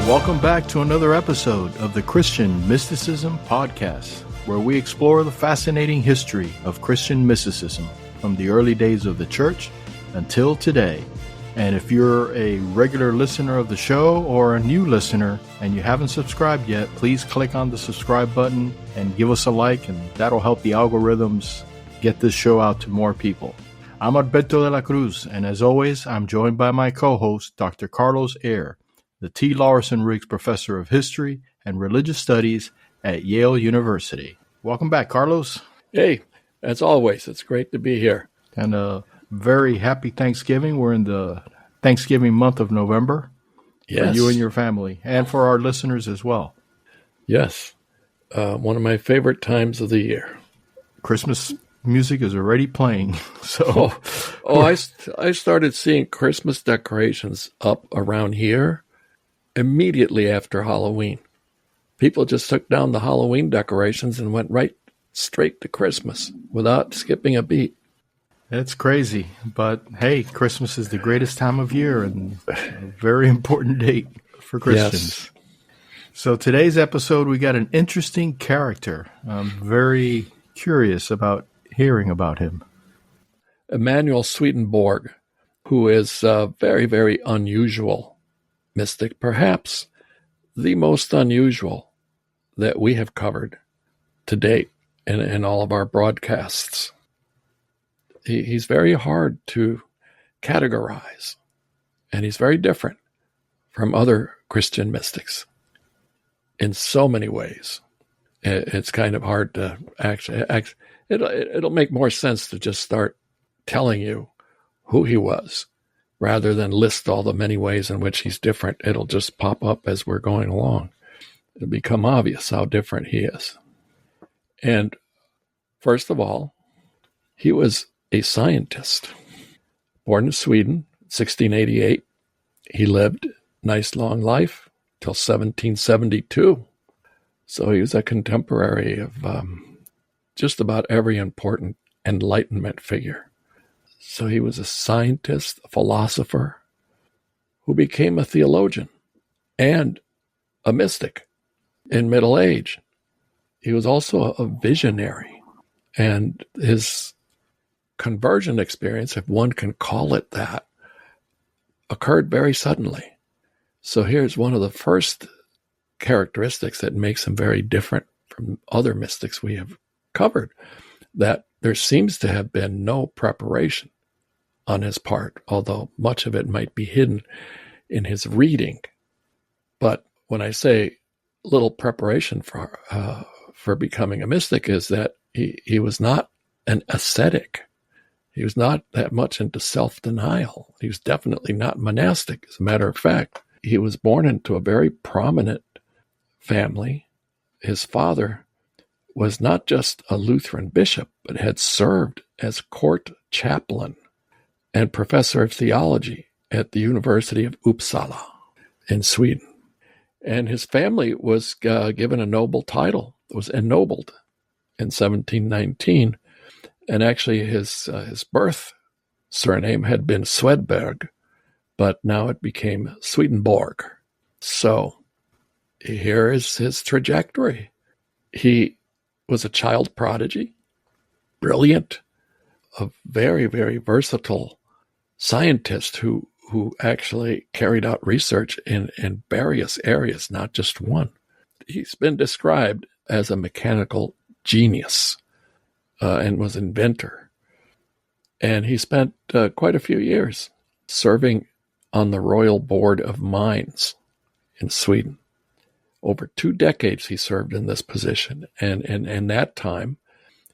Welcome back to another episode of the Christian Mysticism Podcast, where we explore the fascinating history of Christian mysticism from the early days of the church until today. And if you're a regular listener of the show or a new listener and you haven't subscribed yet, please click on the subscribe button and give us a like, and that'll help the algorithms get this show out to more people. I'm Alberto de la Cruz, and as always, I'm joined by my co-host, Dr. Carlos Ayer, the T. Lawson Riggs Professor of History and Religious Studies at Yale University. Welcome back, Carlos. Hey, as always, it's great to be here. And a very happy Thanksgiving. We're in the Thanksgiving month of November. Yes. For you and your family, and for our listeners as well. Yes. One of my favorite times of the year. Christmas music is already playing. So, I started seeing Christmas decorations up around here immediately after Halloween. People just took down the Halloween decorations and went right straight to Christmas without skipping a beat. It's crazy, but hey, Christmas is the greatest time of year and a very important date for Christians. Yes. So today's episode, we got an interesting character. I'm very curious about hearing about him. Emanuel Swedenborg, who is a very, very unusual mystic, perhaps the most unusual that we have covered to date in all of our broadcasts. He's very hard to categorize, and he's very different from other Christian mystics in so many ways. It's kind of hard to actually. It'll make more sense to just start telling you who he was rather than list all the many ways in which he's different. It'll just pop up as we're going along. It'll become obvious how different he is. And first of all, he was a scientist. Born in Sweden, 1688. He lived a nice long life till 1772. So he was a contemporary of just about every important Enlightenment figure. So he was a scientist, a philosopher, who became a theologian and a mystic in middle age. He was also a visionary, and his conversion experience, if one can call it that, occurred very suddenly. So here's one of the first characteristics that makes him very different from other mystics we have covered, that there seems to have been no preparation on his part, although much of it might be hidden in his reading. But when I say little preparation for becoming a mystic, is that he was not an ascetic. He was not that much into self-denial. He was definitely not monastic. As a matter of fact, he was born into a very prominent family. His father was not just a Lutheran bishop, but had served as court chaplain and professor of theology at the University of Uppsala in Sweden. And his family was given a noble title. It was ennobled in 1719. And actually his birth surname had been Swedenborg, but now it became Swedenborg. So here is his trajectory. He was a child prodigy, brilliant, a very, very versatile scientist who actually carried out research in various areas, not just one. He's been described as a mechanical genius and was an inventor. And he spent quite a few years serving on the Royal Board of Mines in Sweden. Over 2 decades he served in this position, and in that time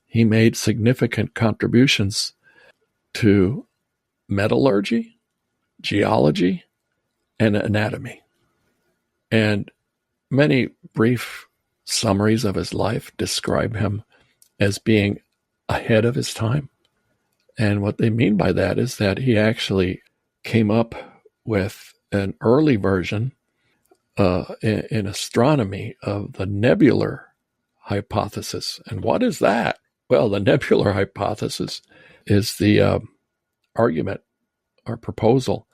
he made significant contributions to metallurgy, geology, and anatomy. And many brief summaries of his life describe him as being ahead of his time. And what they mean by that is that he actually came up with an early version in astronomy of the nebular hypothesis. And what is that? Well, the nebular hypothesis is the argument or proposal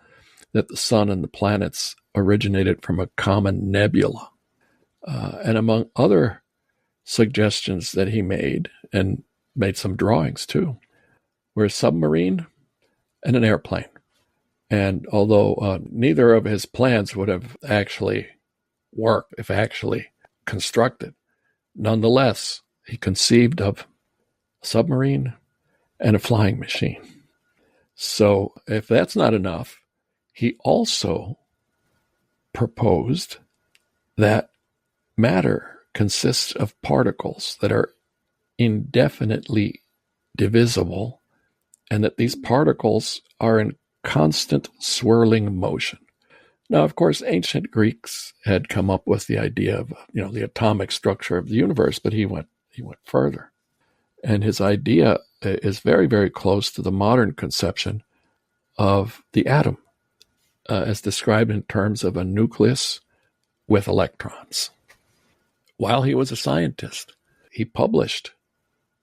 that the sun and the planets originated from a common nebula. And among other suggestions that he made, and made some drawings too, were a submarine and an airplane. And although neither of his plans would have actually worked, if actually constructed, nonetheless, he conceived of a submarine and a flying machine. So if that's not enough, he also proposed that matter consists of particles that are indefinitely divisible, and that these particles are in constant swirling motion. Now, of course, ancient Greeks had come up with the idea of, the atomic structure of the universe, but he went further. And his idea is very, very close to the modern conception of the atom, as described in terms of a nucleus with electrons. While he was a scientist, he published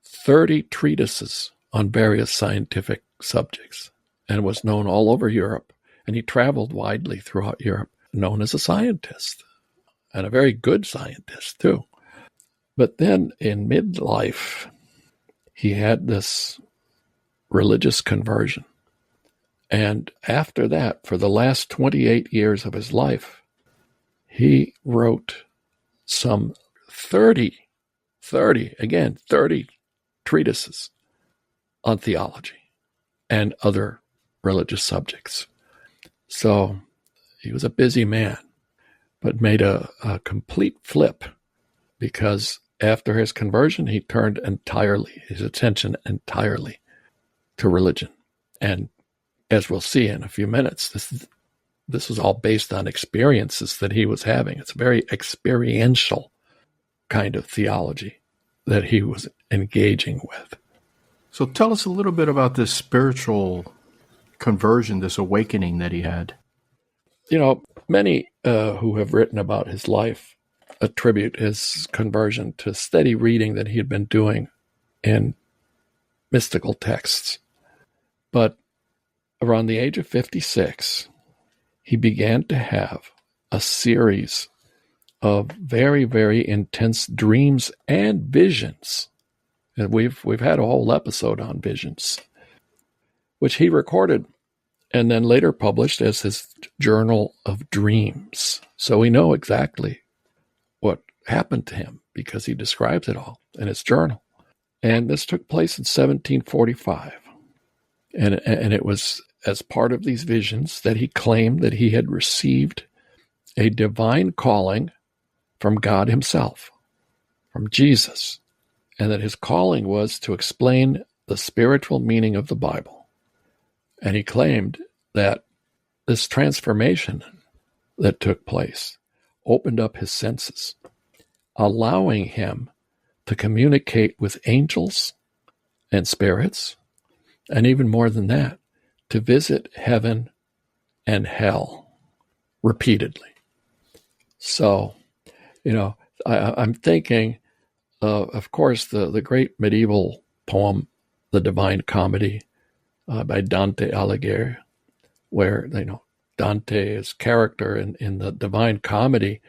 30 treatises on various scientific subjects and was known all over Europe. And he traveled widely throughout Europe, known as a scientist, and a very good scientist too. But then in midlife, he had this religious conversion. And after that, for the last 28 years of his life, he wrote some 30 treatises on theology and other religious subjects. So he was a busy man, but made a complete flip, because after his conversion, he turned his attention entirely to religion. And as we'll see in a few minutes, this was all based on experiences that he was having. It's a very experiential kind of theology that he was engaging with. So tell us a little bit about this spiritual conversion, this awakening that he had. Many who have written about his life attribute his conversion to steady reading that he had been doing in mystical texts. But around the age of 56, he began to have a series of very, very intense dreams and visions. And we've had a whole episode on visions, which he recorded and then later published as his Journal of Dreams. So we know exactly what happened to him because he describes it all in his journal. And this took place in 1745. And it was as part of these visions that he claimed that he had received a divine calling from God himself, from Jesus, and that his calling was to explain the spiritual meaning of the Bible. And he claimed that this transformation that took place opened up his senses, allowing him to communicate with angels and spirits, and even more than that, to visit heaven and hell repeatedly. So, I'm thinking, of course, the great medieval poem, The Divine Comedy, by Dante Alighieri, where, Dante's character in the Divine Comedy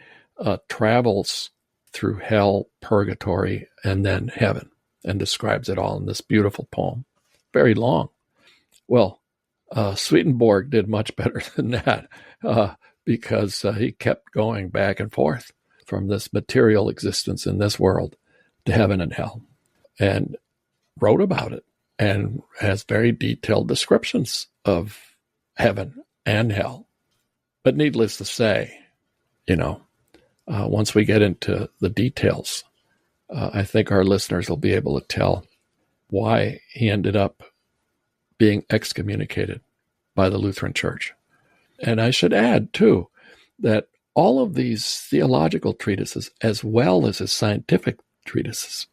travels through hell, purgatory, and then heaven, and describes it all in this beautiful poem. Very long. Well, Swedenborg did much better than that because he kept going back and forth from this material existence in this world to heaven and hell, and wrote about it and has very detailed descriptions of heaven and hell. But needless to say, once we get into the details, I think our listeners will be able to tell why he ended up being excommunicated by the Lutheran Church. And I should add, too, that all of these theological treatises, as well as his scientific treatises,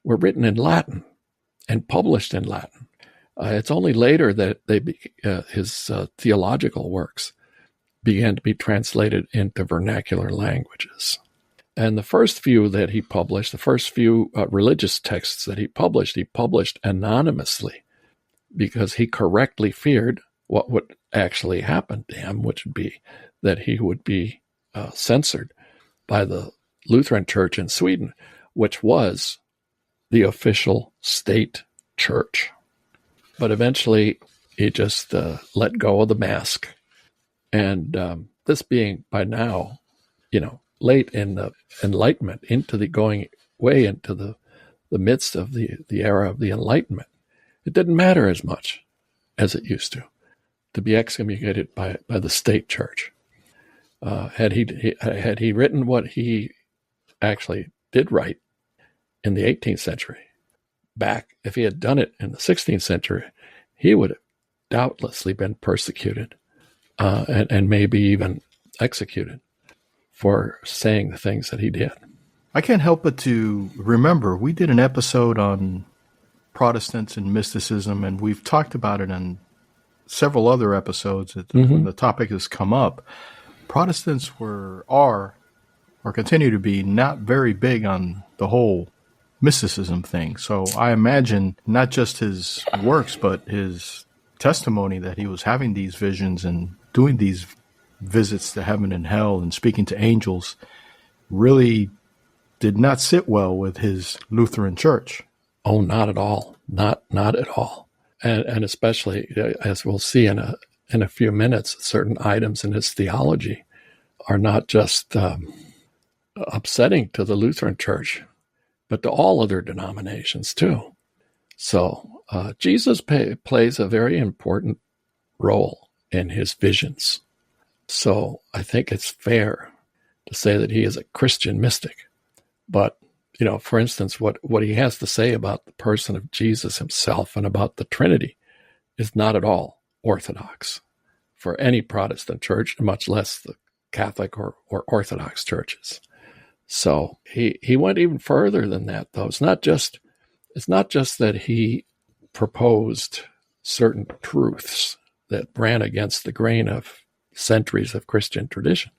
were written in Latin and published in Latin. It's only later that his theological works began to be translated into vernacular languages. And the first few that he published, the first few religious texts that he published anonymously, because he correctly feared what would actually happened to him, which would be that he would be censored by the Lutheran Church in Sweden, which was the official state church. But eventually he just let go of the mask. And this being by now, late in the Enlightenment, going way into the midst of the era of the Enlightenment, it didn't matter as much as it used to be excommunicated by the state church. Had he written what he actually did write in the 18th century, if he had done it in the 16th century, he would have doubtlessly been persecuted and maybe even executed for saying the things that he did. I can't help but to remember we did an episode on Protestants and mysticism, and we've talked about it in several other episodes when the topic has come up. Protestants are or continue to be not very big on the whole mysticism thing. So I imagine not just his works, but his testimony that he was having these visions and doing these visits to heaven and hell and speaking to angels really did not sit well with his Lutheran church. Oh, not at all. Not at all. And especially, as we'll see in a few minutes, certain items in his theology are not just upsetting to the Lutheran Church, but to all other denominations too. So Jesus plays a very important role in his visions. So I think it's fair to say that he is a Christian mystic. But, for instance, what he has to say about the person of Jesus himself and about the Trinity is not at all orthodox for any Protestant church, much less the Catholic or Orthodox churches. So he went even further than that, though. It's not just that he proposed certain truths that ran against the grain of centuries of Christian tradition,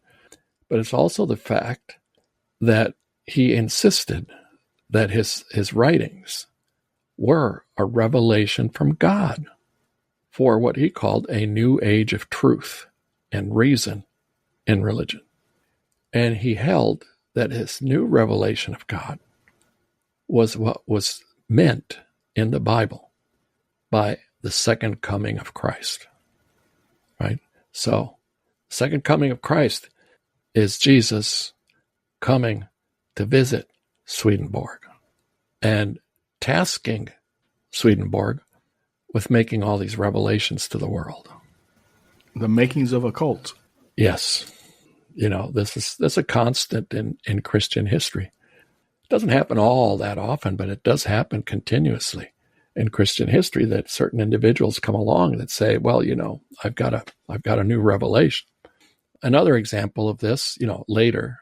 but it's also the fact that he insisted that his writings were a revelation from God for what he called a new age of truth and reason in religion. And he held that his new revelation of God was what was meant in the Bible by the second coming of Christ. Right? So, second coming of Christ is Jesus coming to visit Swedenborg and tasking Swedenborg with making all these revelations to the world. The makings of a cult. Yes. This is a constant in Christian history. It doesn't happen all that often, but it does happen continuously in Christian history that certain individuals come along that say, well, I've got a new revelation. Another example of this, later,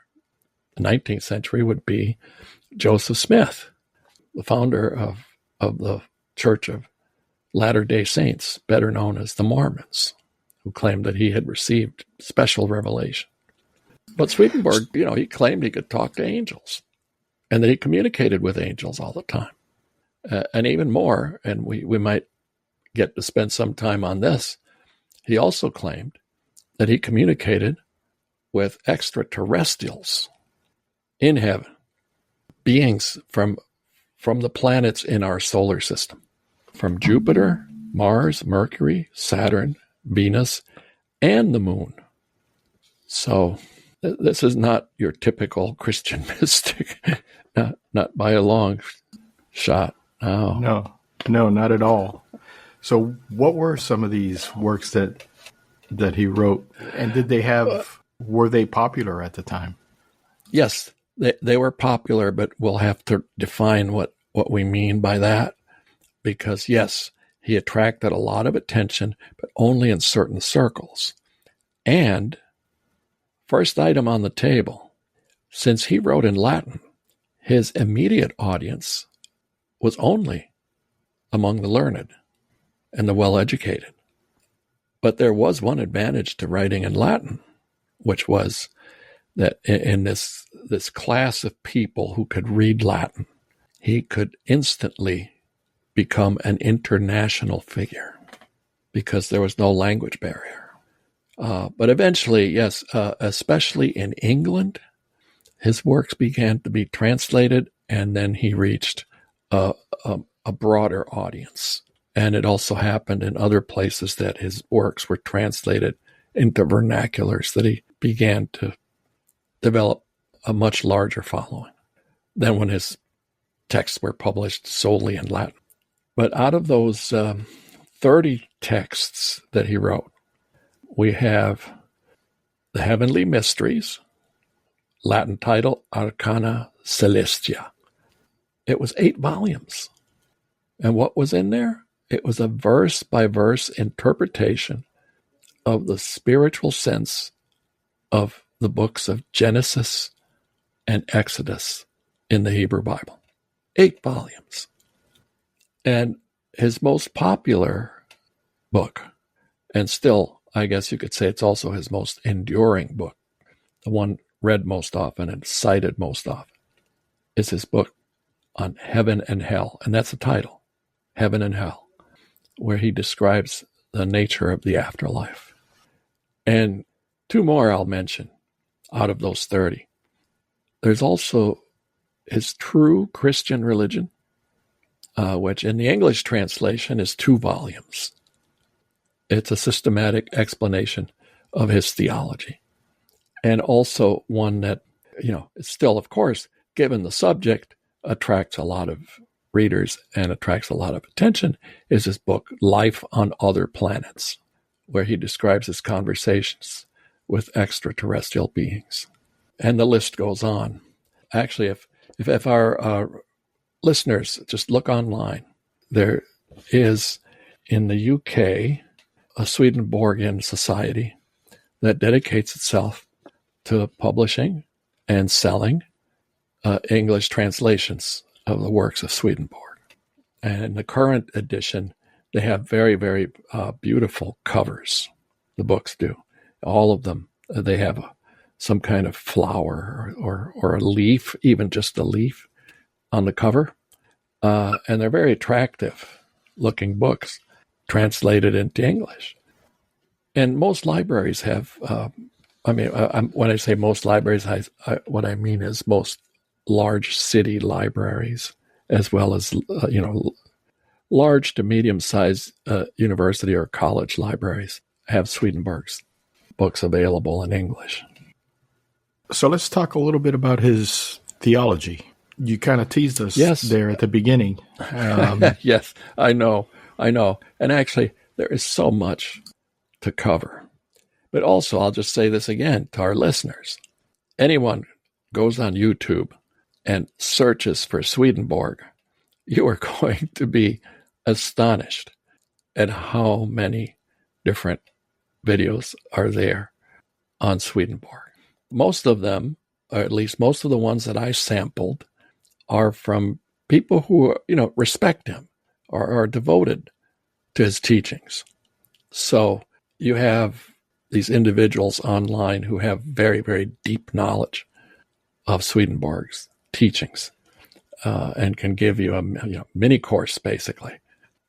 the 19th century, would be Joseph Smith, the founder of the Church of Latter-day Saints, better known as the Mormons, who claimed that he had received special revelation. But Swedenborg, he claimed he could talk to angels and that he communicated with angels all the time. And even more, and we might get to spend some time on this, he also claimed that he communicated with extraterrestrials in heaven, beings from the planets in our solar system, from Jupiter, Mars, Mercury, Saturn, Venus, and the moon. So this is not your typical Christian mystic, not by a long shot. No, not at all. So what were some of these works that he wrote, and were they popular at the time? Yes, they were popular, but we'll have to define what we mean by that, because yes, he attracted a lot of attention, but only in certain circles. And first item on the table, since he wrote in Latin, his immediate audience was only among the learned and the well-educated. But there was one advantage to writing in Latin, which was that in this class of people who could read Latin, he could instantly become an international figure because there was no language barrier. But eventually, yes, especially in England, his works began to be translated, and then he reached a broader audience. And it also happened in other places that his works were translated into vernaculars, that he began to develop a much larger following than when his texts were published solely in Latin. But out of those 30 texts that he wrote, we have the Heavenly Mysteries, Latin title Arcana Celestia. It was 8 volumes. And what was in there? It was a verse-by-verse interpretation of the spiritual sense of the books of Genesis and Exodus in the Hebrew Bible. 8 volumes. And his most popular book, and still, I guess you could say it's also his most enduring book, the one read most often and cited most often, is his book on heaven and hell. And that's the title, Heaven and Hell, where he describes the nature of the afterlife. And 2 more I'll mention out of those 30. There's also his True Christian Religion, which in the English translation is 2 volumes. It's a systematic explanation of his theology. And also one that, still, of course, given the subject, attracts a lot of readers and attracts a lot of attention, is his book, Life on Other Planets, where he describes his conversations with extraterrestrial beings. And the list goes on. Actually, if our listeners just look online, there is in the UK a Swedenborgian society that dedicates itself to publishing and selling English translations of the works of Swedenborg. And in the current edition, they have very, very beautiful covers. The books do. All of them, they have some kind of flower or a leaf, even just a leaf on the cover. And they're very attractive looking books translated into English. And most libraries have, when I say most libraries, what I mean is most large city libraries, as well as, large to medium-sized university or college libraries have Swedenborg's books available in English. So let's talk a little bit about his theology. You kind of teased us there at the beginning. Yes, I know. And actually, there is so much to cover. But also, I'll just say this again to our listeners. Anyone goes on YouTube and searches for Swedenborg, you are going to be astonished at how many different videos are there on Swedenborg. Most of them, or at least most of the ones that I sampled, are from people who, respect him or are devoted to his teachings. So you have these individuals online who have very, very deep knowledge of Swedenborg's teachings and can give you a mini course, basically.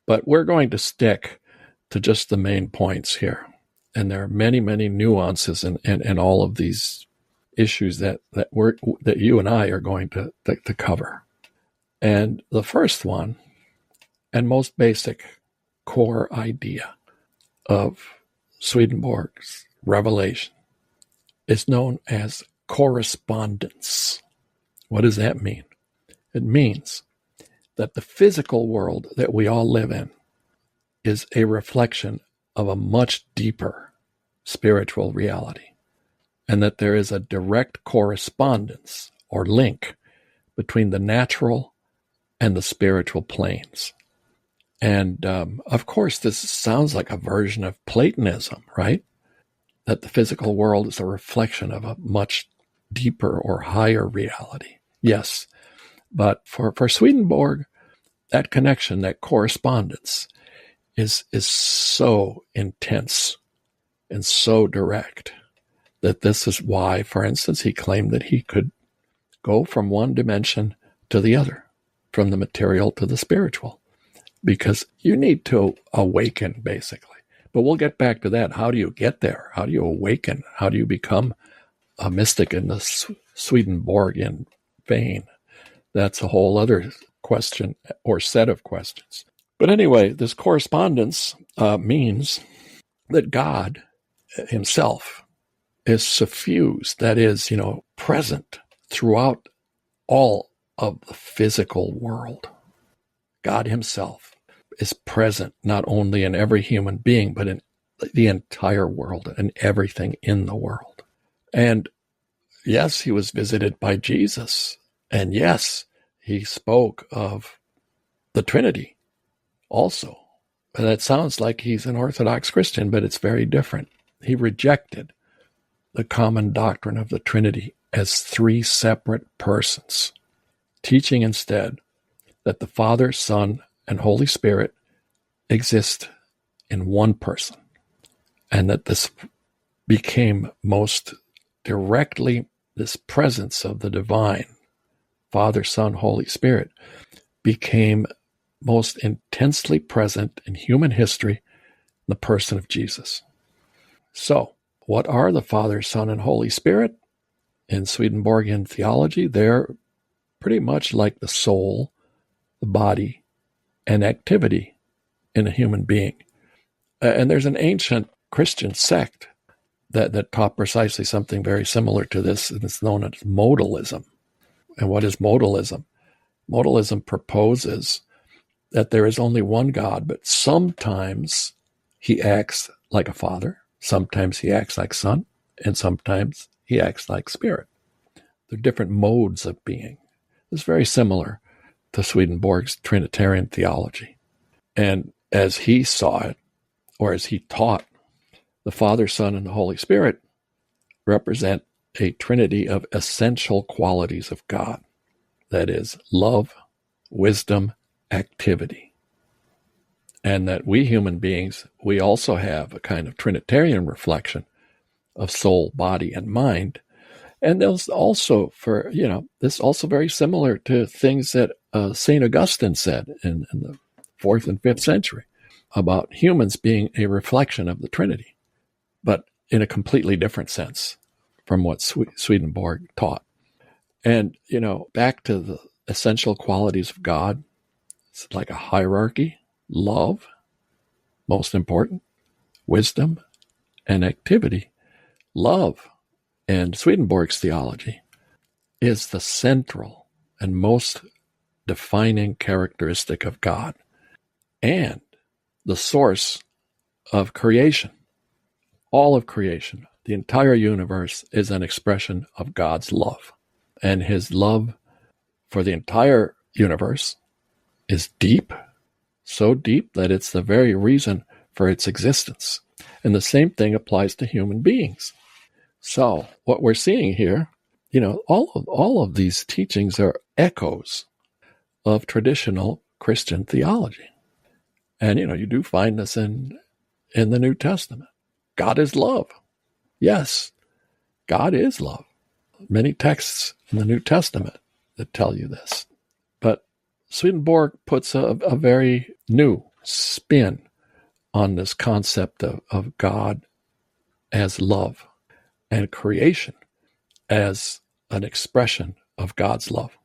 But we're going to stick to just the main points here. And there are many, many nuances in all of these issues that you and I are going to cover. And the first one, and most basic core idea of Swedenborg's revelation, is known as correspondence. What does that mean? It means that the physical world that we all live in is a reflection of a much deeper spiritual reality, and that there is a direct correspondence or link between the natural and the spiritual planes. And of course, this sounds like a version of Platonism, right? That the physical world is a reflection of a much deeper or higher reality. Yes, but for Swedenborg, that connection, that correspondence is so intense and so direct that this is why, for instance, he claimed that he could go from one dimension to the other, from the material to the spiritual, because you need to awaken, basically. But we'll get back to that. How do you get there? How do you awaken? How do you become a mystic in the Swedenborgian vein? That's a whole other question or set of questions. But anyway, this correspondence means that God himself is suffused, that is, present throughout all of the physical world. God himself is present not only in every human being, but in the entire world and everything in the world. And yes, he was visited by Jesus. And yes, he spoke of the Trinity also. And that sounds like he's an Orthodox Christian, but it's very different. He rejected the common doctrine of the Trinity as three separate persons, teaching instead that the Father, Son, and Holy Spirit exist in one person, and that this became most directly, this presence of the divine, Father, Son, Holy Spirit, became most intensely present in human history in the person of Jesus. So, what are the Father, Son, and Holy Spirit? In Swedenborgian theology, they're pretty much like the soul, the body, and activity in a human being. And there's an ancient Christian sect that taught precisely something very similar to this, and it's known as modalism. And what is modalism? Modalism proposes that there is only one God, but sometimes he acts like a father, sometimes he acts like son, and sometimes he acts like spirit. They're different modes of being. It's very similar to Swedenborg's Trinitarian theology. And as he saw it, or as he taught, the Father, Son, and the Holy Spirit represent a trinity of essential qualities of God. That is, love, wisdom, activity. And that we human beings, we also have a kind of Trinitarian reflection of soul, body, and mind. And there's also, this also very similar to things that St. Augustine said in the 4th and 5th century about humans being a reflection of the Trinity, but in a completely different sense from what Swedenborg taught. And, back to the essential qualities of God, it's like a hierarchy: love, most important, wisdom, and activity. Love, and Swedenborg's theology, is the central and most defining characteristic of God and the source of creation. All of creation, the entire universe, is an expression of God's love. And his love for the entire universe is deep, so deep that it's the very reason for its existence. And the same thing applies to human beings. So what we're seeing here, all of these teachings are echoes of traditional Christian theology. And, you do find this in the New Testament. God is love. Yes, God is love. Many texts in the New Testament that tell you this. But Swedenborg puts a very new spin on this concept of God as love and creation as an expression of God's love.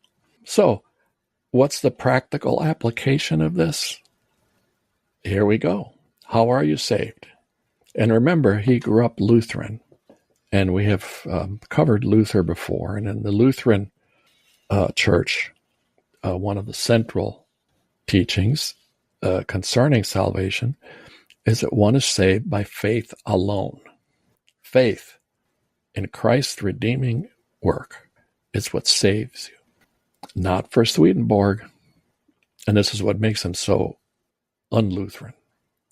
So, what's the practical application of this? Here we go. How are you saved? And remember, he grew up Lutheran, and we have covered Luther before. And in the Lutheran church, one of the central teachings concerning salvation is that one is saved by faith alone. Faith in Christ's redeeming work is what saves you. Not for Swedenborg. And this is what makes him so un-Lutheran,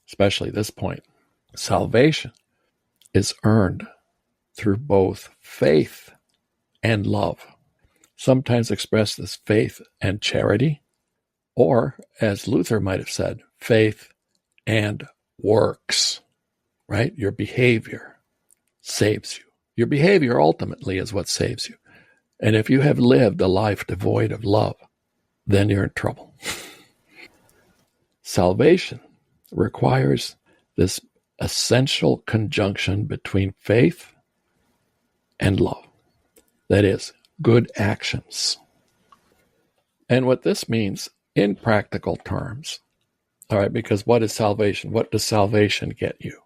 especially this point. Salvation is earned through both faith and love, sometimes expressed as faith and charity, or, as Luther might have said, faith and works, right? Your behavior saves you. Your behavior ultimately is what saves you. And if you have lived a life devoid of love, then you're in trouble. Salvation requires this essential conjunction between faith and love. That is, good actions. And what this means in practical terms, all right, because what is salvation? What does salvation get you?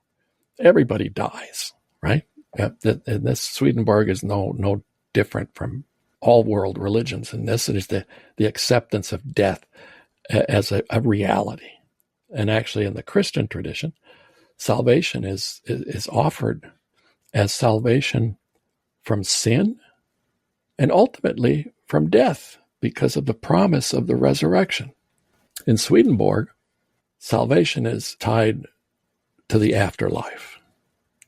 Everybody dies, right? And this Swedenborg is no different from all world religions. And this is the acceptance of death as a reality. And actually in the Christian tradition, salvation is offered as salvation from sin and ultimately from death because of the promise of the resurrection. In Swedenborg, salvation is tied to the afterlife,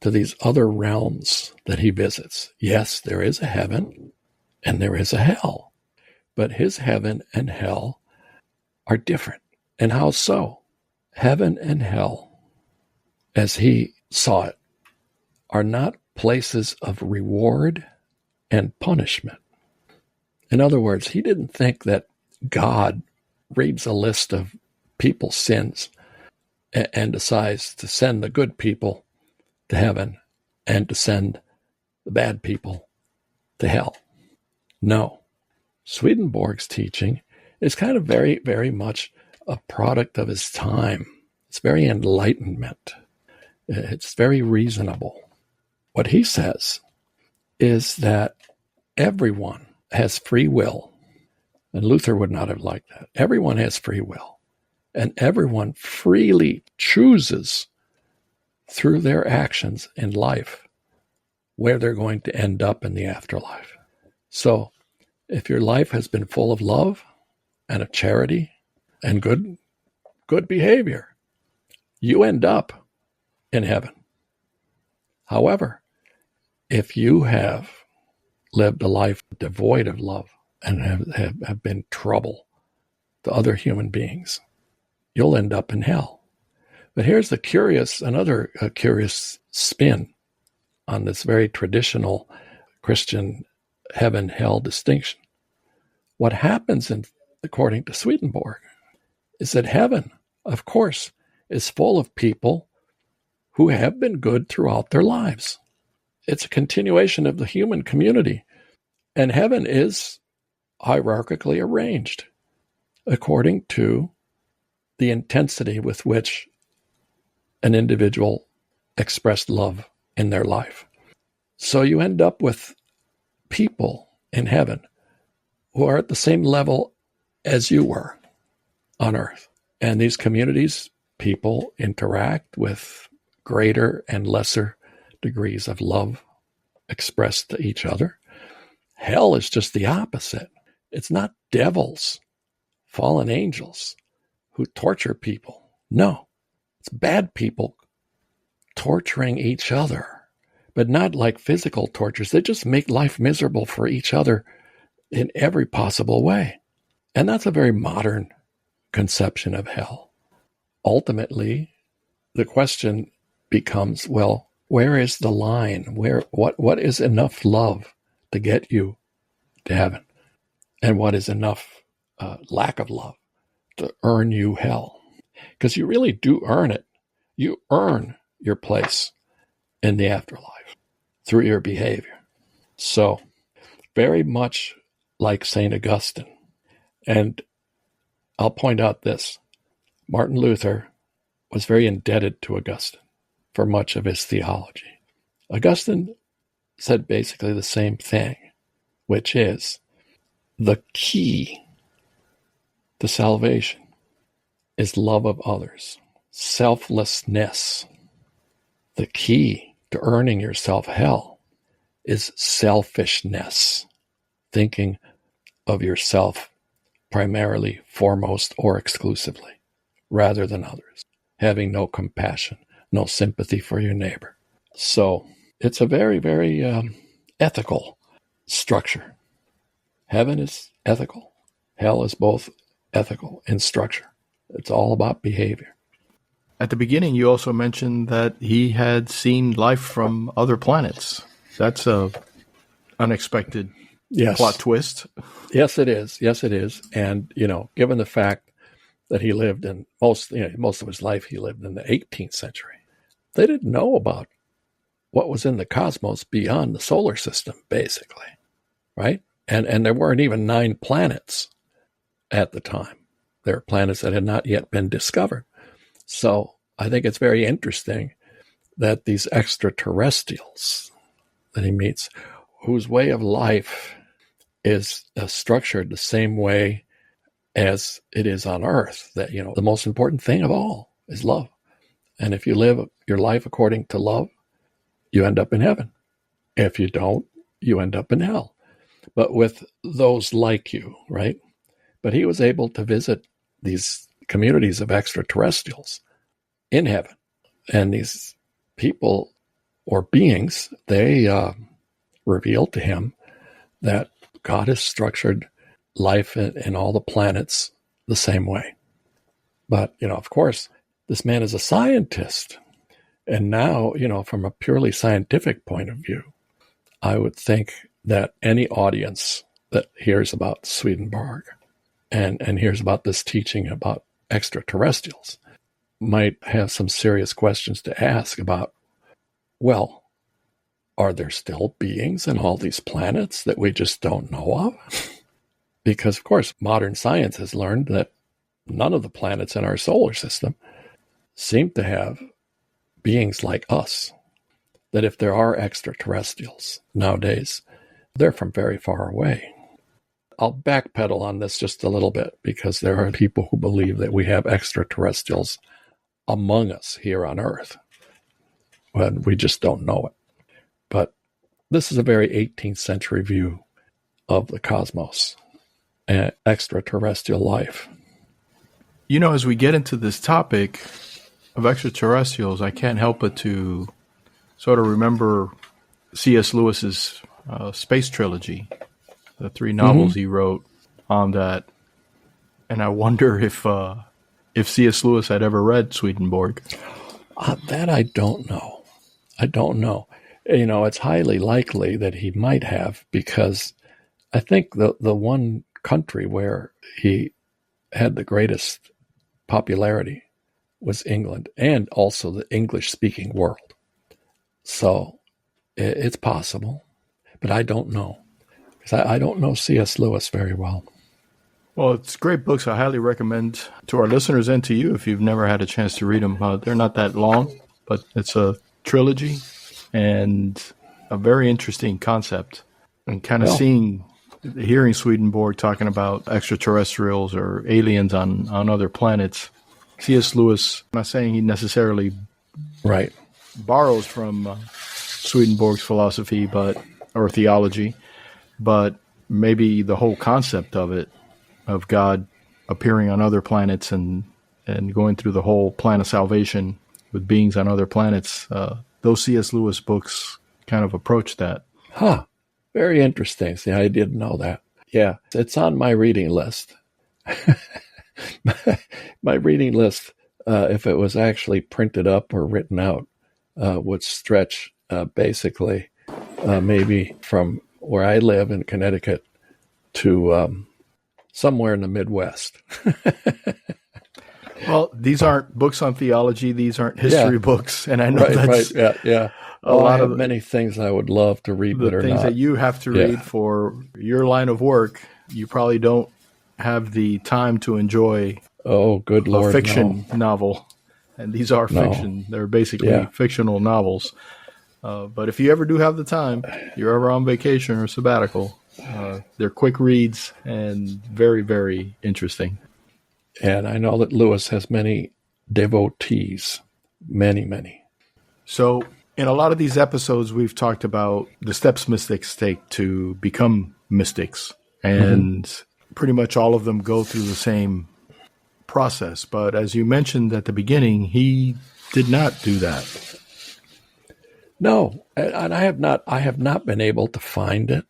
to these other realms that he visits. Yes, there is a heaven and there is a hell, but his heaven and hell are different. And how so? Heaven and hell, as he saw it, are not places of reward and punishment. In other words, he didn't think that God reads a list of people's sins and decides to send the good people to heaven and to send the bad people to hell. No. Swedenborg's teaching is kind of very, very much a product of his time. It's very enlightenment. It's very reasonable. What he says is that everyone has free will, and Luther would not have liked that. Everyone has free will, and everyone freely chooses through their actions in life where they're going to end up in the afterlife. So if your life has been full of love and of charity and good behavior, you end up in heaven. However, if you have lived a life devoid of love and have been trouble to other human beings, you'll end up in hell. But here's another curious spin on this very traditional Christian heaven-hell distinction. What happens, according to Swedenborg, is that heaven, of course, is full of people who have been good throughout their lives. It's a continuation of the human community, and heaven is hierarchically arranged according to the intensity with which an individual expressed love in their life. So you end up with people in heaven who are at the same level as you were on earth. And these communities, people interact with greater and lesser degrees of love expressed to each other. Hell is just the opposite. It's not devils, fallen angels who torture people. No, it's bad people torturing each other, but not like physical tortures. They just make life miserable for each other in every possible way. And that's a very modern conception of hell. Ultimately, the question becomes, well, where is the line? What is enough love to get you to heaven? And what is enough lack of love to earn you hell? Because you really do earn it. You earn your place in the afterlife through your behavior. So, very much like St. Augustine. And I'll point out this. Martin Luther was very indebted to Augustine for much of his theology. Augustine said basically the same thing, which is the key to salvation is love of others, selflessness. The key to earning yourself hell is selfishness, thinking of yourself primarily, foremost, or exclusively, rather than others, having no compassion, no sympathy for your neighbor. So it's a very, very ethical structure. Heaven is ethical. Hell is both ethical in structure. It's all about behavior. At the beginning, you also mentioned that he had seen life from other planets. That's a unexpected plot twist. Yes, it is. Yes, it is. And, given the fact that he lived in most of his life, he lived in the 18th century. They didn't know about what was in the cosmos beyond the solar system, basically, right? And there weren't even 9 planets at the time. There are planets that had not yet been discovered. So I think it's very interesting that these extraterrestrials that he meets, whose way of life is structured the same way as it is on Earth, that, the most important thing of all is love. And if you live your life according to love, you end up in heaven. If you don't, you end up in hell. But with those like you, right? But he was able to visit these communities of extraterrestrials in heaven. And these people or beings, they revealed to him that God has structured life in all the planets the same way. But, of course, this man is a scientist. And now, from a purely scientific point of view, I would think that any audience that hears about Swedenborg and hears about this teaching about extraterrestrials might have some serious questions to ask about, well, are there still beings in all these planets that we just don't know of? Because, of course, modern science has learned that none of the planets in our solar system seem to have beings like us. That if there are extraterrestrials nowadays, they're from very far away. I'll backpedal on this just a little bit, because there are people who believe that we have extraterrestrials among us here on Earth, when we just don't know it. But this is a very 18th century view of the cosmos and extraterrestrial life. As we get into this topic of extraterrestrials, I can't help but to sort of remember C.S. Lewis's space trilogy, the 3 novels he wrote on that. And I wonder if C.S. Lewis had ever read Swedenborg. That I don't know. It's highly likely that he might have, because I think the one country where he had the greatest popularity was England, and also the English-speaking world. So it's possible, but I don't know, because I don't know C.S. Lewis very well. Well, it's great books. I highly recommend to our listeners and to you if you've never had a chance to read them. They're not that long, but it's a trilogy and a very interesting concept. And kind of hearing Swedenborg talking about extraterrestrials or aliens on other planets. C.S. Lewis, I'm not saying he necessarily borrows from Swedenborg's philosophy or theology, but maybe the whole concept of it, of God appearing on other planets and going through the whole plan of salvation with beings on other planets, those C.S. Lewis books kind of approach that. Very interesting. See, I didn't know that. Yeah, it's on my reading list. My reading list, if it was actually printed up or written out, would stretch basically maybe from where I live in Connecticut to somewhere in the Midwest. Well, these aren't books on theology. These aren't history books. And I know that's Yeah. A lot of many things I would love to read that are not. The things that you have to read for your line of work, you probably don't have the time to enjoy good Lord, a fiction novel. And these are fiction. They're basically fictional novels. But if you ever do have the time, you're ever on vacation or sabbatical, they're quick reads and very, very interesting. And I know that Lewis has many devotees, many. So in a lot of these episodes, we've talked about the steps mystics take to become mystics. And pretty much all of them go through the same process. But as you mentioned at the beginning, he did not do that. No, and I have not been able to find it.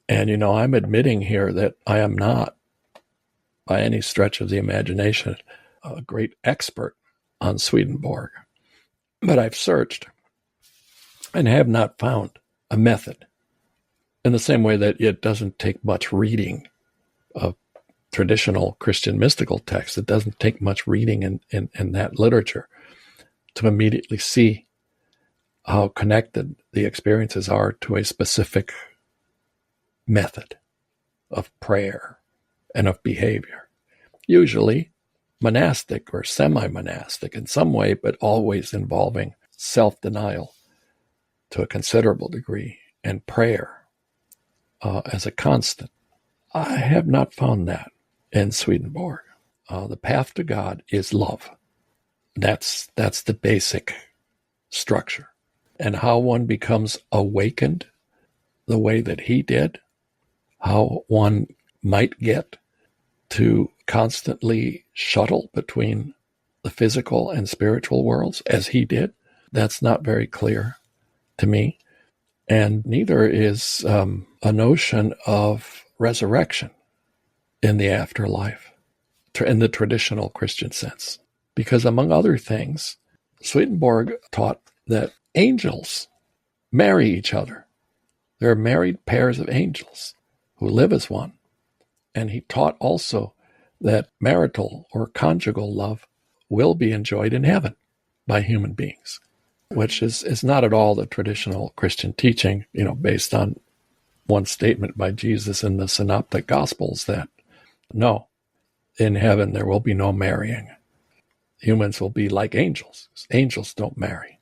And, I'm admitting here that I am not, by any stretch of the imagination, a great expert on Swedenborg. But I've searched and have not found a method. In the same way that it doesn't take much reading of traditional Christian mystical texts, it doesn't take much reading in that literature to immediately see how connected the experiences are to a specific method of prayer and of behavior, usually monastic or semi-monastic in some way, but always involving self-denial to a considerable degree and prayer as a constant. I have not found that in Swedenborg. The path to God is love. That's the basic structure. And how one becomes awakened the way that he did, how one might get to constantly shuttle between the physical and spiritual worlds as he did, that's not very clear to me. And neither is a notion of resurrection in the afterlife, in the traditional Christian sense. Because among other things, Swedenborg taught that angels marry each other. There are married pairs of angels who live as one. And he taught also that marital or conjugal love will be enjoyed in heaven by human beings, which is not at all the traditional Christian teaching, based on one statement by Jesus in the Synoptic Gospels that, no, in heaven there will be no marrying. Humans will be like angels. Angels don't marry.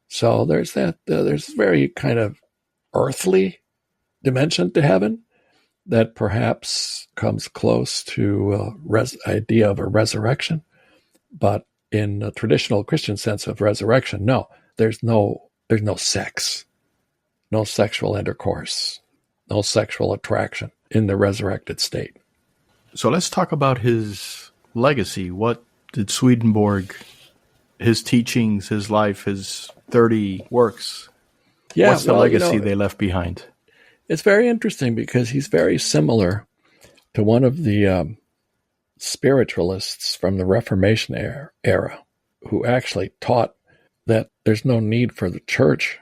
So there's that. There's very kind of earthly dimension to heaven that perhaps comes close to idea of a resurrection. But in the traditional Christian sense of resurrection, no, there's no sex, no sexual intercourse, no sexual attraction in the resurrected state. So let's talk about his legacy. What did Swedenborg, his teachings, his life, his 30 works, what's the legacy they left behind? It's very interesting because he's very similar to one of the spiritualists from the Reformation era who actually taught that there's no need for the church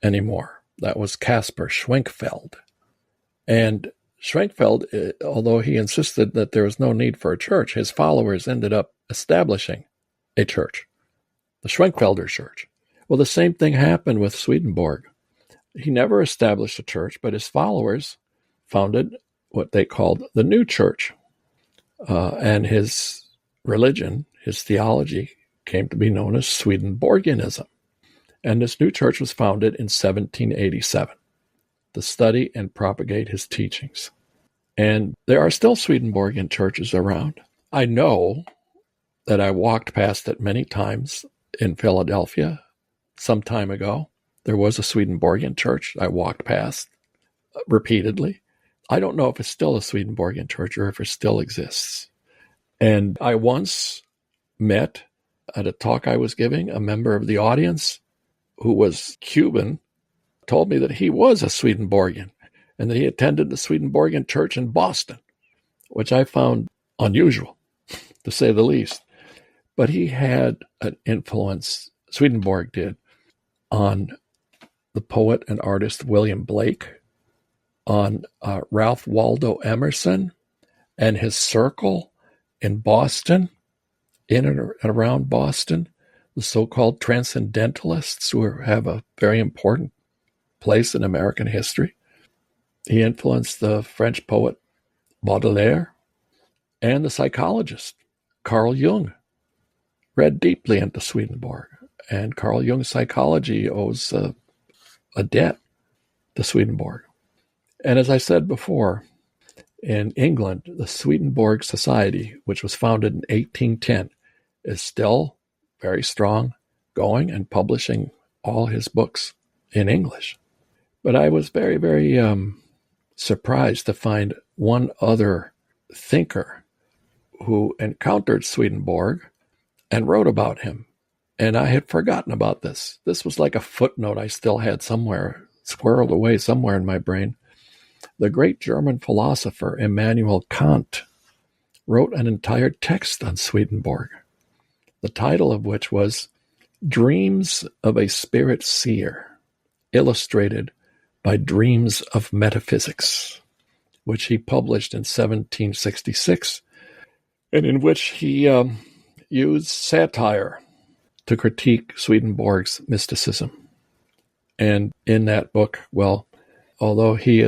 anymore. That was Caspar Schwenkfeld. And Schwenkfeld, although he insisted that there was no need for a church, his followers ended up establishing a church, the Schwenkfelder Church. Well, the same thing happened with Swedenborg. He never established a church, but his followers founded what they called the New Church. And his religion, his theology, came to be known as Swedenborgianism. And this new church was founded in 1787 to study and propagate his teachings. And there are still Swedenborgian churches around. I know that I walked past it many times in Philadelphia some time ago. There was a Swedenborgian church I walked past repeatedly. I don't know if it's still a Swedenborgian church or if it still exists. And I once met at a talk I was giving, a member of the audience who was Cuban told me that he was a Swedenborgian and that he attended the Swedenborgian church in Boston, which I found unusual, to say the least. But he had an influence, Swedenborg did, on the poet and artist William Blake, on Ralph Waldo Emerson and his circle in Boston, in and around Boston, the so-called transcendentalists who have a very important place in American history. He influenced the French poet Baudelaire and the psychologist Carl Jung, read deeply into Swedenborg. And Carl Jung's psychology owes a debt to Swedenborg. And as I said before, in England, the Swedenborg Society, which was founded in 1810, is still very strong, going and publishing all his books in English. But I was very, very surprised to find one other thinker who encountered Swedenborg and wrote about him. And I had forgotten about this. This was like a footnote I still had somewhere, squirreled away somewhere in my brain. The great German philosopher Emanuel Kant wrote an entire text on Swedenborg, the title of which was Dreams of a Spirit Seer, illustrated by Dreams of Metaphysics, which he published in 1766, and in which he used satire to critique Swedenborg's mysticism. And in that book, well, although he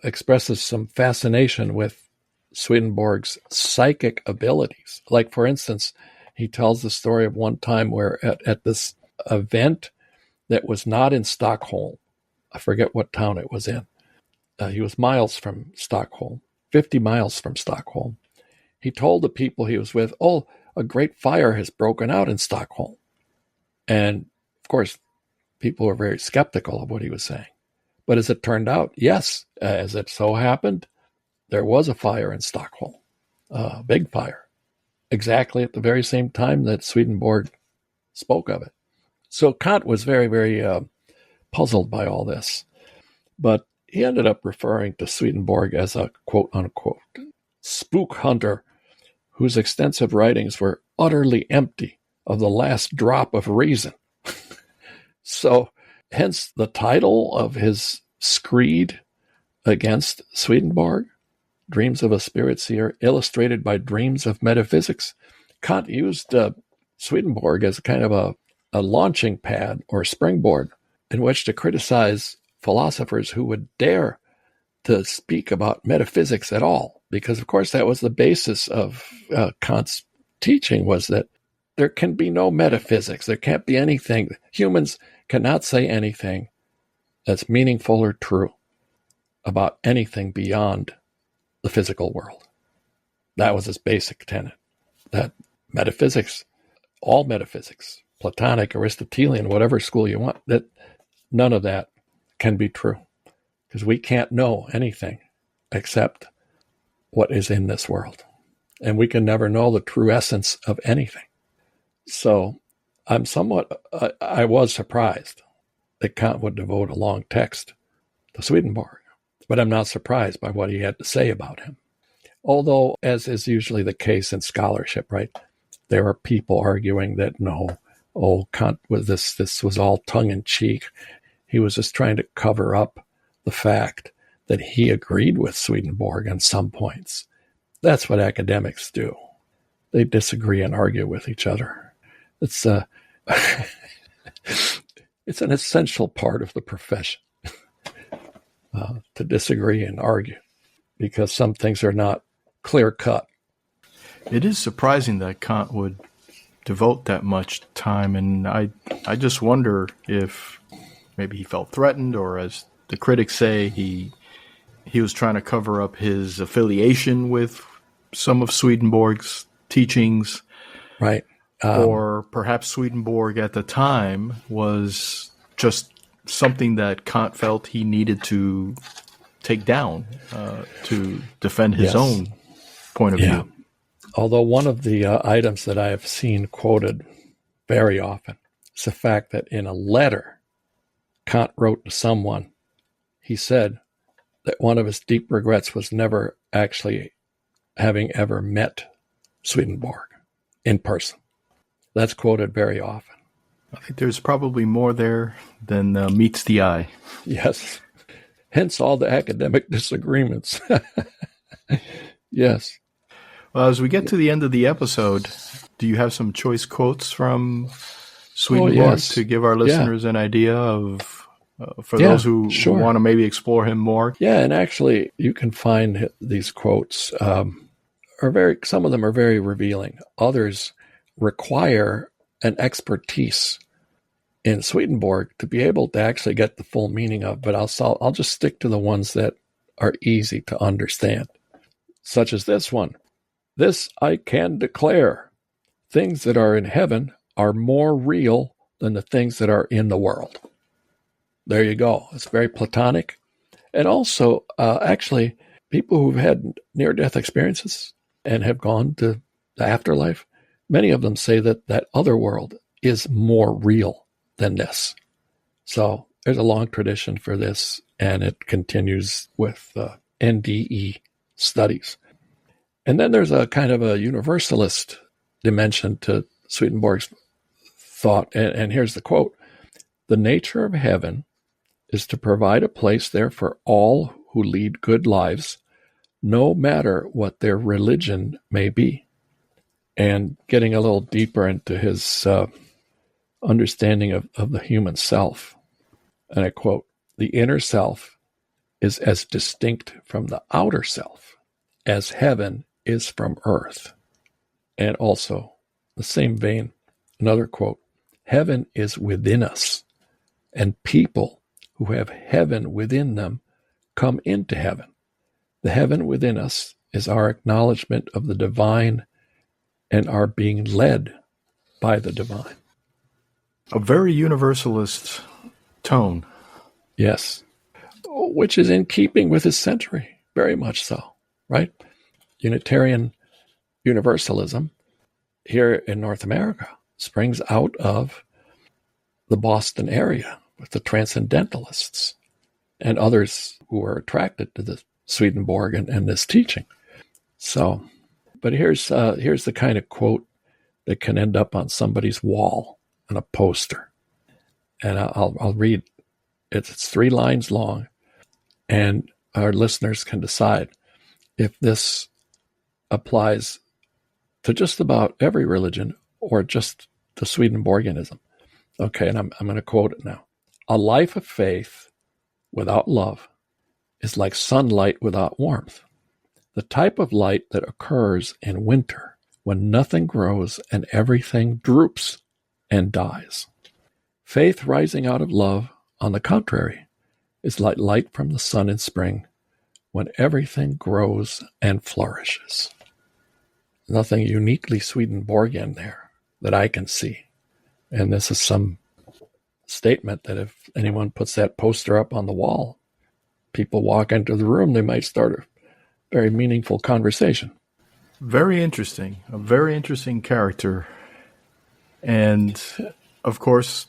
expresses some fascination with Swedenborg's psychic abilities, like, for instance, he tells the story of one time where at this event that was not in Stockholm, I forget what town it was in. He was miles from Stockholm, 50 miles from Stockholm. He told the people he was with, "Oh, a great fire has broken out in Stockholm." And, of course, people were very skeptical of what he was saying. But as it turned out, yes, as it so happened, there was a fire in Stockholm, a big fire, exactly at the very same time that Swedenborg spoke of it. So Kant was very, very puzzled by all this. But he ended up referring to Swedenborg as a quote-unquote spook hunter whose extensive writings were utterly empty of the last drop of reason. So hence the title of his screed against Swedenborg, Dreams of a Spirit Seer, Illustrated by Dreams of Metaphysics. Kant used Swedenborg as kind of a launching pad or springboard in which to criticize philosophers who would dare to speak about metaphysics at all. Because, of course, that was the basis of Kant's teaching, was that there can be no metaphysics. There can't be anything. Humans cannot say anything that's meaningful or true about anything beyond the physical world. That was his basic tenet, that metaphysics, all metaphysics, Platonic, Aristotelian, whatever school you want, that none of that can be true, because we can't know anything except what is in this world. And we can never know the true essence of anything. So I was surprised that Kant would devote a long text to Swedenborg, but I'm not surprised by what he had to say about him. Although, as is usually the case in scholarship, right, there are people arguing that Kant was this was all tongue-in-cheek. He was just trying to cover up the fact that he agreed with Swedenborg on some points. That's what academics do. They disagree and argue with each other. It's it's an essential part of the profession to disagree and argue, because some things are not clear-cut. It is surprising that Kant would devote that much time, and I just wonder if maybe he felt threatened, or as the critics say, he was trying to cover up his affiliation with some of Swedenborg's teachings. Right. Or perhaps Swedenborg at the time was just something that Kant felt he needed to take down to defend his own point of view. Although one of the items that I have seen quoted very often is the fact that in a letter Kant wrote to someone, he said that one of his deep regrets was never actually having ever met Swedenborg in person. That's quoted very often. I think there's probably more there than meets the eye. Yes. Hence all the academic disagreements. Yes. Well, as we get to the end of the episode, do you have some choice quotes from Swedenborg to give our listeners an idea of, for those who want to maybe explore him more? Yeah, and actually you can find these quotes some of them are very revealing. Others require an expertise in Swedenborg to be able to actually get the full meaning of, but I'll just stick to the ones that are easy to understand, such as this one. This I can declare, things that are in heaven are more real than the things that are in the world. There you go. It's very Platonic. And also, actually, people who've had near-death experiences and have gone to the afterlife, many of them say that that other world is more real than this. So there's a long tradition for this, and it continues with NDE studies. And then there's a kind of a universalist dimension to Swedenborg's thought. And here's the quote: "The nature of heaven is to provide a place there for all who lead good lives, no matter what their religion may be." And getting a little deeper into his understanding of the human self. And I quote, "The inner self is as distinct from the outer self as heaven is from earth." And also, the same vein, another quote, "Heaven is within us, and people who have heaven within them come into heaven. The heaven within us is our acknowledgement of the divine and our being led by the divine." A very universalist tone. Yes, which is in keeping with his century, very much so, right? Unitarian Universalism here in North America springs out of the Boston area with the Transcendentalists and others who were attracted to the Swedenborg and this teaching. So, but here's the kind of quote that can end up on somebody's wall on a poster, and I'll read. It's 3 lines long, and our listeners can decide if this applies to just about every religion or just the Swedenborgianism. Okay, and I'm going to quote it now. "A life of faith without love is like sunlight without warmth, the type of light that occurs in winter when nothing grows and everything droops and dies. Faith rising out of love, on the contrary, is like light from the sun in spring when everything grows and flourishes." Nothing uniquely Swedenborgian there that I can see. And this is some statement that if anyone puts that poster up on the wall, people walk into the room, they might start a very meaningful conversation. Very interesting. A very interesting character. And, of course,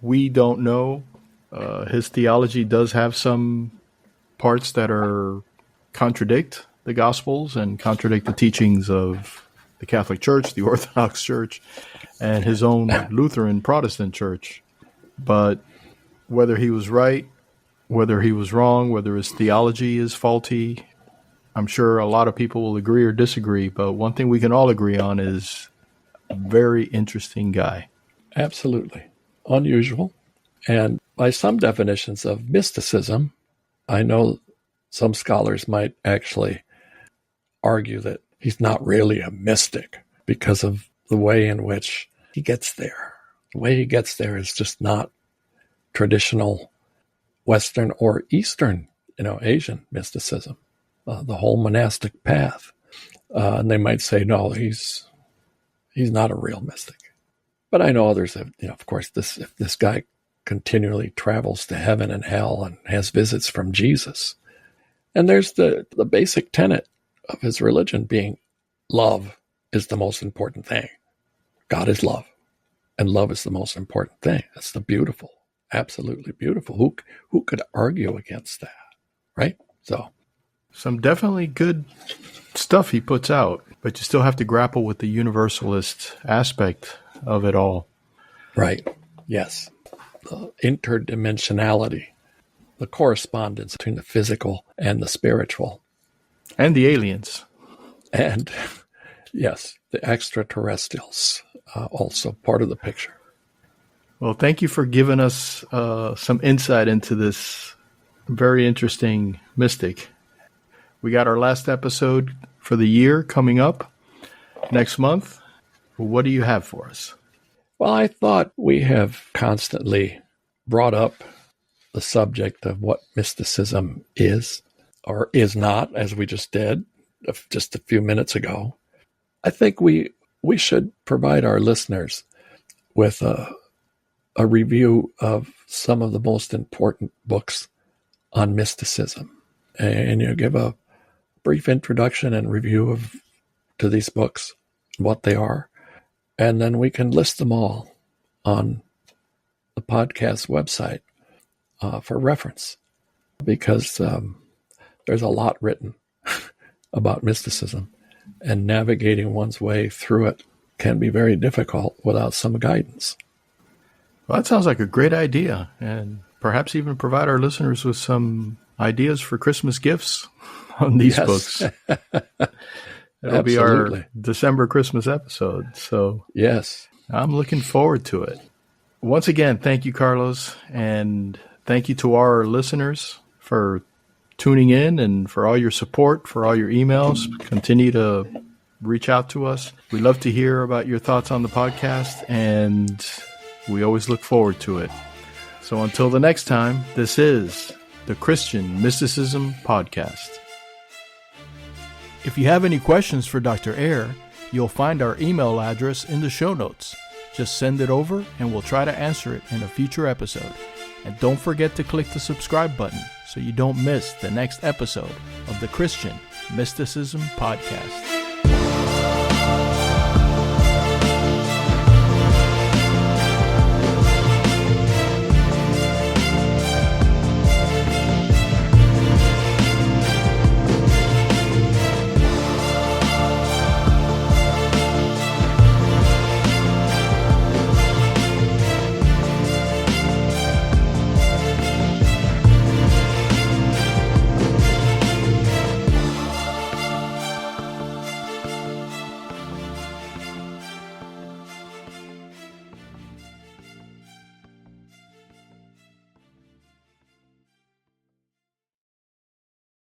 we don't know. His theology does have some parts that contradict the Gospels and contradict the teachings of the Catholic Church, the Orthodox Church, and his own Lutheran Protestant Church. But whether he was right, whether he was wrong, whether his theology is faulty, I'm sure a lot of people will agree or disagree. But one thing we can all agree on is a very interesting guy. Absolutely. Unusual. And by some definitions of mysticism, I know some scholars might actually argue that he's not really a mystic because of the way in which he gets there. The way he gets there is just not traditional Western or Eastern, Asian mysticism, the whole monastic path. And they might say, no, he's not a real mystic. But I know others have, of course, if this guy continually travels to heaven and hell and has visits from Jesus. And there's the basic tenet of his religion being love is the most important thing. God is love, and love is the most important thing. That's the beautiful, absolutely beautiful. Who could argue against that, right? So, some definitely good stuff he puts out, but you still have to grapple with the universalist aspect of it all. Right. Yes. The interdimensionality, the correspondence between the physical and the spiritual. And the aliens. And, yes, the extraterrestrials, also part of the picture. Well, thank you for giving us some insight into this very interesting mystic. We got our last episode for the year coming up next month. What do you have for us? Well, I thought we have constantly brought up the subject of what mysticism is or is not, as we just did just a few minutes ago. I think we should provide our listeners with a review of some of the most important books on mysticism, and give a brief introduction and review to these books, what they are, and then we can list them all on the podcast website for reference, because there's a lot written about mysticism, and navigating one's way through it can be very difficult without some guidance. Well, that sounds like a great idea, and perhaps even provide our listeners with some ideas for Christmas gifts on these books. It'll Absolutely be our December Christmas episode. So yes, I'm looking forward to it. Once again, thank you, Carlos, and thank you to our listeners for tuning in and for all your support, for all your emails. Continue to reach out to us. We love to hear about your thoughts on the podcast, and we always look forward to it. So until the next time, this is the Christian Mysticism Podcast. If you have any questions for Dr. Eyre, you'll find our email address in the show notes. Just send it over and we'll try to answer it in a future episode. And don't forget to click the subscribe button so you don't miss the next episode of the Christian Mysticism Podcast.